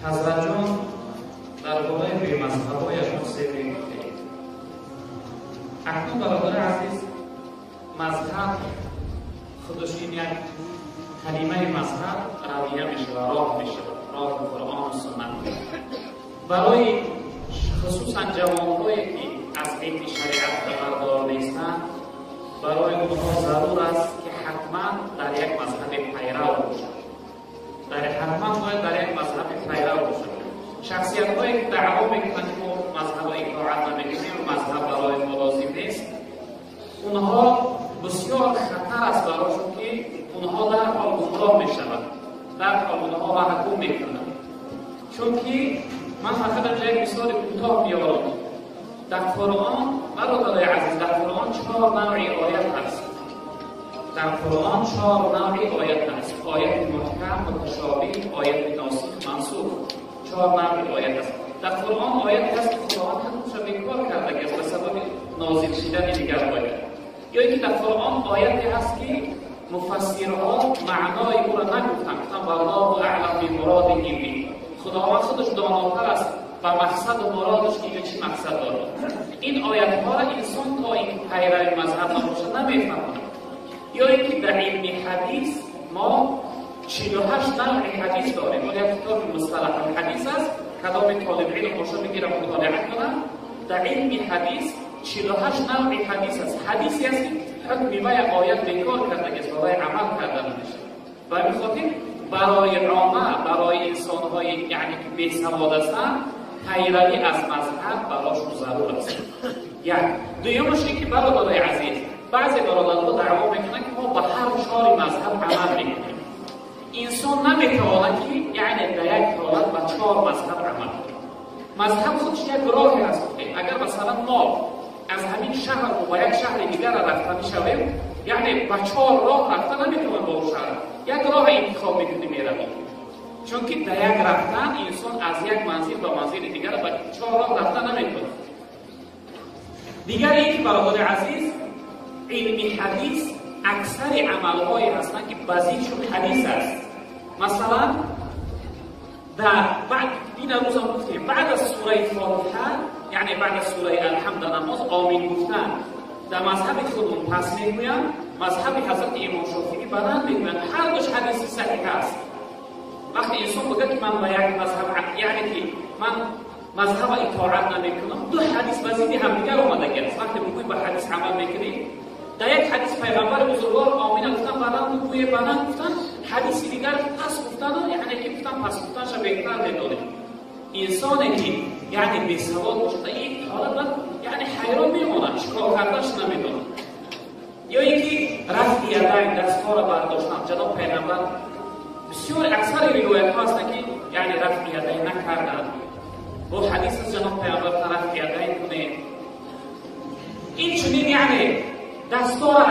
حضرت جان درباره بی‌مذهب‌های توصیف می‌کنند. اکنون برادر عزیز، مذهب خودش این یک کلمه مذهب رویه میشه و راه میشه، راه قرآن و سنت. برای خصوصا جوان‌هایی که از دین شریعت خبردار نیستند، برای اونها ضرور است که حتما در یک مذهب پیرو باشند. حتما باید در یک مذهب پیرو باشند. شخصیت‌هایی که دعوا میکنند که ما مذهب اطاعت نمیکنیم و مذهب برای ما لازم نیست، اونها بسیار خطر است براشون که اونها در حال گمراه میشوند، در حال اونها محکوم میکنند. چون که من فقط یک مثال کوتاه میارم. در قرآن برادرای عزیز، در قرآن 4 نوعی آیت هست. در قرآن 4 نوعی آیت هست. آیت محکم، متشابه، آیت ناسخ، منسوخ. 4 نوعی آیت هست. در قرآن آیت هست که خداوند حکمش را بیکار کرده است به سبب نازل شدن دیگر آیت. یا اینکه در قرآن آیتی هست که مفسرها معنای او را نگفتند، گفتند والله اعلم بمراده به. خداوند خودش داناتر است و مقصد و مرادش که چی مقصد داره. این آیت ها را انسان تا این پیرو مذهب نباشه نمیفهمه. یا اینکه در علم حدیث ما 48 نوع حدیث داریم. ما یک کتاب مصطلح الحدیث است، کدام طالب علم باشه میگیرم مطالعه کنم. در علم حدیث 48 نوع حدیث است. حدیثی است که حکم و آیت بیکار کرده است، برای عمل کردن نمیشه. و بخاطر برای عامه، برای انسان‌های یعنی که بی‌سواد هستند، پیروی از مذهب براشون ضرور است. دویمش اینه که برادرای عزیز، بعضی برادرها دعوا میکنن که ما به هر 4 مذهب عمل میکنیم. انسان نمیتواند که یعنی در یک حالت به 4 مذهب عمل کنه. مذهب خودش یک راهی است. اگر مثلا ما از همین شهر و یک شهر دیگر رفته میشویم، یعنی به 4 راه رفته نمیتونیم با اون شهر. یک راه انتخاب میکنیم میرویم. چون که در یک رفتن انسان از یک منزل به منزل دیگر به 4 راه رفته نمیتونه. دیگر اینکه برادر عزیز، علم حدیث اکثر عملهایی هستند که بازیشون حدیث است. مثلا در بعد این روز هم گفتیم بعد از سوره فاتحه، یعنی بعد از سوره الحمد نماز آمین گفتن در مذهب خودمون پس میگویند، مذهب حضرت امام شافعی بدن میگویند. هر دوش حدیث صحیح است. وقتی انسان بگه که من به یک مذهب، یعنی که من مذهب اطاعت نمیکنم، 2 حدیث وزیدی همدیگر اومده است. وقتی میگویی به حدیث عمل میکنی، در یک حدیث پیغمبر بزرگوار آمین گفتن، بدن میگویه بدن گفتن، حدیث دیگر پس گفتن، یعنی که گفتن پس گفتنش بهتر میدونه. انسانی که یعنی بی‌سواد باشه در این حالت یعنی حیران میمونه، چیکار کردنش نمیدونه. یا اینکه رفع یدین، دستها را برداشتن. جناب پیغمبر بسیار اکثر روایت ها هستند که یعنی رفع یدین نکردند. با حدیث از جناب پیغمبر رفع یدین کنید. این چنین یعنی دستا را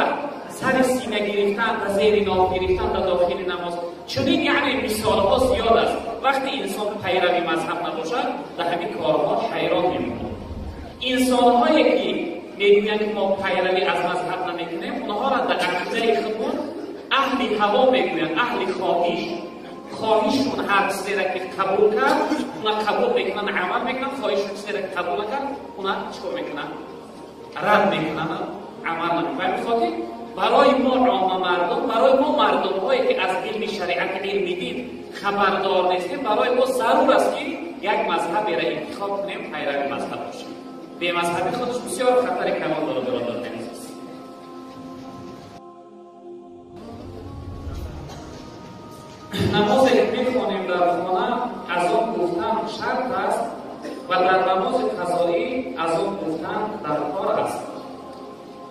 سر سینه گرفتن و زیر ناف گرفتن در داخل نماز، چنین یعنی مثال ها زیاد است. وقتی انسان پیروی مذهب نباشد در همین کارها حیران میمونه. انسان هایی که میگویند که ما پیروی از مذهب نمیکنیم، اونها را در عقیده خودمون اهل هوا میگویند، اهل خواهششون هر چیزی را که قبول کرد اونا قبول میکنن، عمل میکنن. خواهششون چیزی را که قبول نکرد اونا چیکار میکنن؟ رد میکنن، عمل نمیکنن. بخاطر برای ما عامه مردم، برای ما مردم هایی که از علم شریعت، علم دین خبردار نیستیم، برای ما ضرور است که یک مذهبی را انتخاب کنیم، پیروی مذهب باشیم. به مذهبی خودش بسیار خطر کمال داره برادر عزیز. نمازی که میخوانیم در خانه از آن گفتن شرط است و در نماز قضایی از آن گفتن در کار است.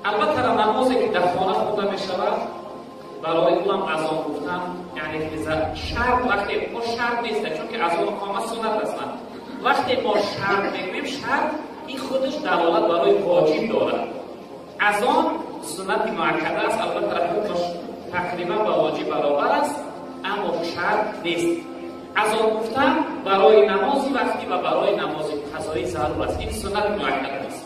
البته در نمازی که در خانه خونده میشود برای او هم از آن گفتن یعنی که شرط وقتی ما شرط نیست، چون که از آن قامت سنت هستند. وقتی ما شرط میگوییم، شرط این خودش دلالت برای واجب دارد. از آن سنت مؤکده است، البته حکمش تقریبا با واجب برابر است، اما شرط نیست. از آن گفتن برای نمازی وقتی و برای نماز قضایی ضرور است. این سنت مؤکده است.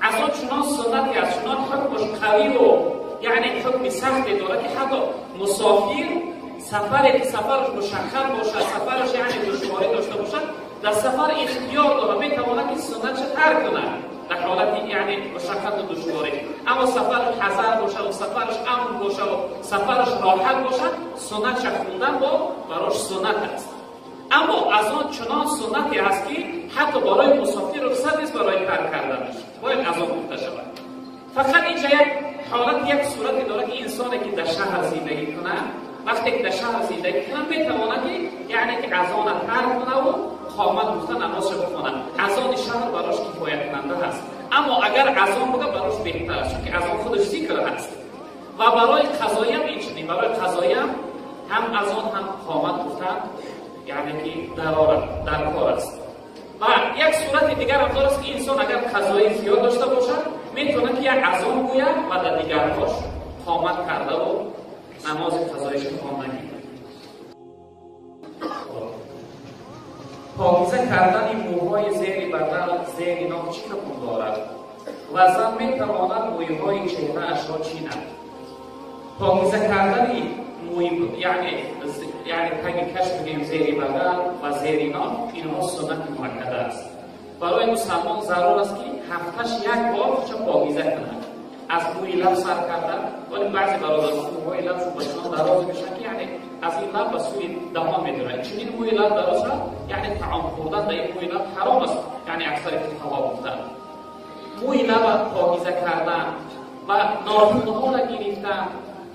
از آن چنان سنتی است، چنان حکمش قوی و یعنی حکم سختی دارد که حتی مسافر سفرش مشخص باشه، سفرش یعنی دشواری داشته باشه، در سفر اختیار داره، میتواند که سنتش ترک کنه در حالت یعنی مشقت و دشواری. اما سفرش حذر باشه و سفرش امن باشه و سفرش راحت باشه، سنتش خوندن براش سنت است. اما از آن چنان سنتی است که حتی برای مسافر رخصت نیست برای ترک کردنش، باید از آن گفته شود. فقط اینجا یک حالت، یک صورتی داره که انسانی که در شهر زندگی کنه، وقتی که در شهر زندگی کنه میتواند یعنی که از آن ترک کنه و قامت گفته نمازش بخونه. از آن شهر براش کفایت کننده است. اما اگر از آن بوده براش بهتر است، چون که از آن خودش ذکر هست. و برای قضایی هم اینچنین، برای قضایی هم از آن هم قامت گفتن یعنی که در کار است. و یک صورت دیگر هم دارست که انسان اگر قضایی زیاد داشته باشد میتونه که یک اذان گوید و در دیگرهاش قامت کرده و نماز قضاییش خوانده. پاکیزه کردن موهای زیر بدن، زیر ناف چی حکم دارد؟ و زن میتواند موهای چهره‌اش را چیند. پاکیزه کردن موی یعنی تگ کش بگیم زیر بدن و زیر ناف، اینها سنت مؤکده است. برای مسلمان ضرور است که هفتهش یک بار چه پاکیزه کنند. از موی لب سر کردن، ولی بعضی برادران موهای لب رو بچه‌ها دراز میشن که یعنی از این لب به سوی دهان میدونن. چنین موی لب دراز شد یعنی طعام خوردن در این موی لب حرام است، یعنی اکثر فقها گفتن. موی لب پاکیزه کردن و ناخن‌ها را گرفتن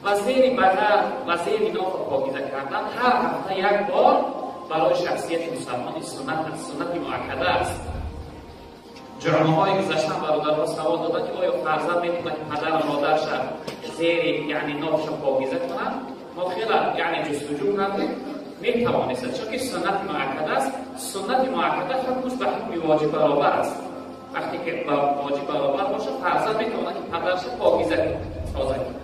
و زیر بدن و زیر ناف پاکیزه کردن هر هفته یک بار برای شخصیت مسلمان سنت است، سنت مؤکده است. جامعه‌های گذشته برادرها سوال دادن که آیا فرزند میتونه که پدر و مادرش زیر یعنی نافش پاکیزه کنن؟ ما خیلی یعنی جستجو کردیم میتوانست، چون که سنت مؤکده است. سنت مؤکده حکمش به حکم واجب برابر است. وقتی که واجب برابر باشه فرزند میتونه که پدرش پاکیزه کنه، تازه کنه.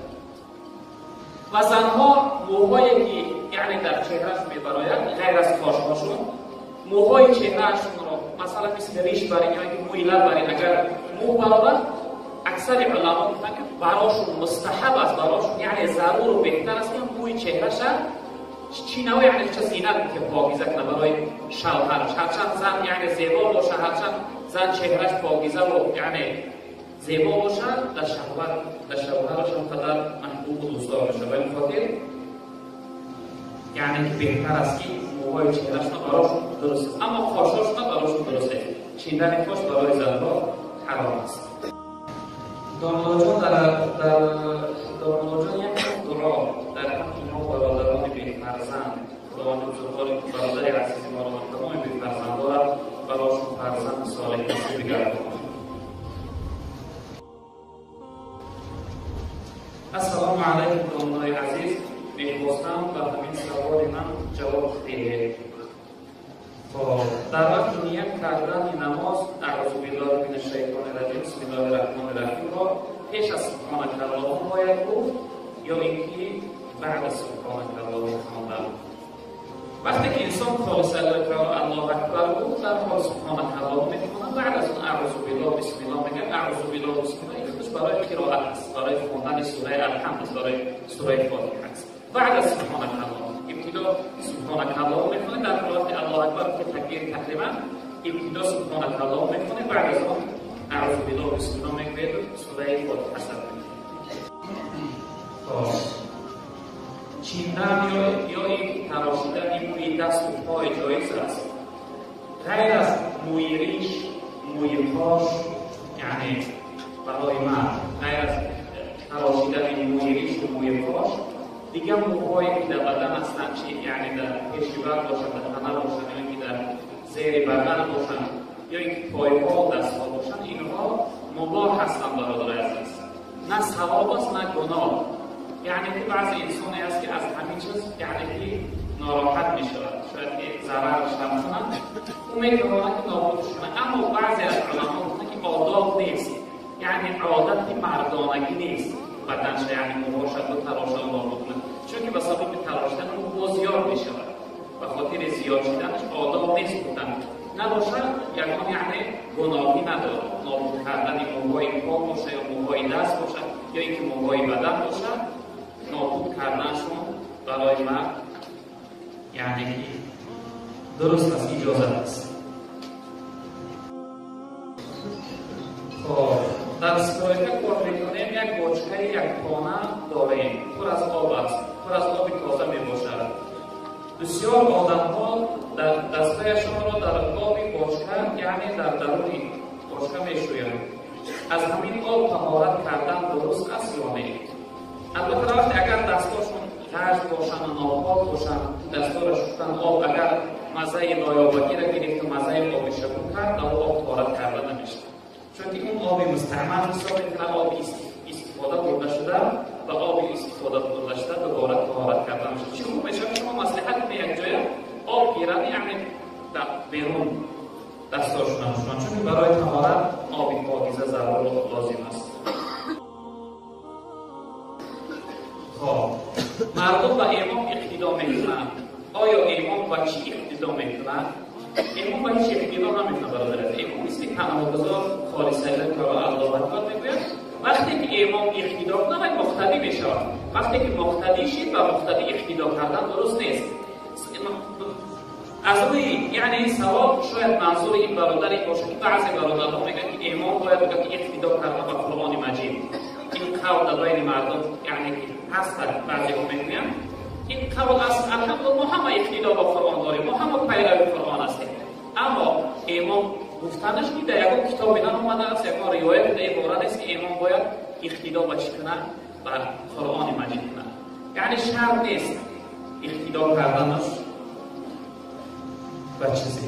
و زنها موهایی که یعنی در چهرهشون میبراید غیر از کاشهاشون، موهای چهرهشون رو مثلا مثل ریش برین یا اینکه موی لب برین، اگر مو برابر اکثر علما میگن که براشون مستحب است، براشون یعنی ضرور و بهتر است که موی چهرهش چینه یعنی چه زینت که پاکیزه کنه برای شوهرش. هرچند زن یعنی زیبا باشه، هرچند زن چهرهش پاکیزه و یعنی زیبا باشه، در شوهرش هم قدر محبوب و دوستدار باشه. ولی خاطر یعنی که بهتر است که موهای چهرهش براشون درست است، اما خاشاش براشون درست است. چیندن خاش برای زنها حرام است. دامناجان دامناجان یک دعا در حق اینها برادران بی فرزند، خداوند بزرگوار برادر عزیز ما را تمام بی فرزند دارد، براشون فرزند صالح نصیب بگرداند. السلام علیکم دوستان عزیز، می‌خواستم به همین سوال من جواب دهید. در وقت نیت کردن نماز اعوذ بالله من الشیطان الرجیم بسم الله الرحمن الرحیم را پیش از سبحانک اللهم باید گفت یا اینکه بعد از سبحانک اللهم خواندن؟ وقتی که انسان خالص الله اکبر گفت در حال سبحانک اللهم میخونه، بعد از اون اعوذ بالله بسم الله میگه. اعوذ بالله بسم الله خودش برای قرائت است، برای خواندن سوره الحمد است، برای سوره فاتحه است. بعد از سبحانک اللهم ابتدا سبحانک اللهم میخونه، در حالت الله اکبر که تکبیر تقریبا ابتدا سبحانک اللهم میخونه، بعد از اون اعوذ بالله بسم الله میگه سوره فاتحه است. چیندن یا این تراشیدن این موی دست و پای جایز است. غیر از موی ریش، موی پاش یعنی برای مرد، غیر از تراشیدن این موی ریش و موی پاش دیگه موهایی که در بدن هستند، یعنی در پشیور باشند، در تنه باشند، یا اینکه در زیر بدن باشند، یا اینکه پای‌ها و دست‌ها باشند، اینها مباح هستند برادر عزیز. نه ثواب است نه گناه. یعنی که بعضی انسانی هست که از همین چیز یعنی که ناراحت میشود، شاید که ضررش هم کنند، او میتواند که نابودش کنه. اما بعضی از علما گفتن که آداب نیست، یعنی عادت مردانگی نیست بدنش، یعنی موهاش رو تراشیدن و نابود کنه، چون که به سبب تراشیدن موها زیاد میشود. به خاطر زیاد شدنش آداب نیست بودن نباشد، یعنی گناهی نداره. نابود کردن موهای پا باشه یا موهای دست باشه یا اینکه موهای بدن باشه، نابود کردنشون برای مرد یعنی درست است، اجازه است. یک خانه داریم پر از آب است، پر از آب تازه میباشد. بسیار آدم‌ها دستایشان را در آب باشکه یعنی در درون باشکه میشویند. از همین آب طهارت کردن درست است یا نه؟ البته وقتی اگر دستاشون ترد باشن و ناپاک باشن، دستا را شستن آب اگر مزه نایابگی را گرفت و مزه آب شبون کرد، در آب طهارت کرده نمیشه، چون که اون آب مستعمل حساب میکنه آب استفاده برده شده و آب استفاده برده شده دوباره طهارت کرده میشه. چی خوب میشه شما مصلحت به یک جای آب گیرن، یعنی در بیرون دستاشون هم چون برای طهارت آب پاکیزه ضرور لازم است. خب مردم به امام اقتدا میکنند. آیا امام به چی اقتدا میکنند؟ امام به هیچ اقتدا نمیکنه برادر. امام است که پناهگزار خالصانه که الله اکبر میگوید. وقتی که امام اقتدا کنه مقتدی میشود. وقتی که مقتدی شید و مقتدی اقتدا کردن درست نیست. از روی یعنی ثواب شاید منظور این برادر این باشه که بعضی برادرها میگن که امام باید بگه که اقتدا کرده به قرآن مجید. این قول در بین مردم یعنی که هست بعضی ها میگن این قول است. الحمدلله ما همه اقتدا با قرآن داریم، ما همه پیرو قرآن هستیم، اما امام گفتنش که در یک کتاب اومده است، یک روایت در عبارت است که امام باید اقتدا با چی کنه؟ با قرآن مجید کنه. یعنی شرط نیست اقتدا کردنش با چیزی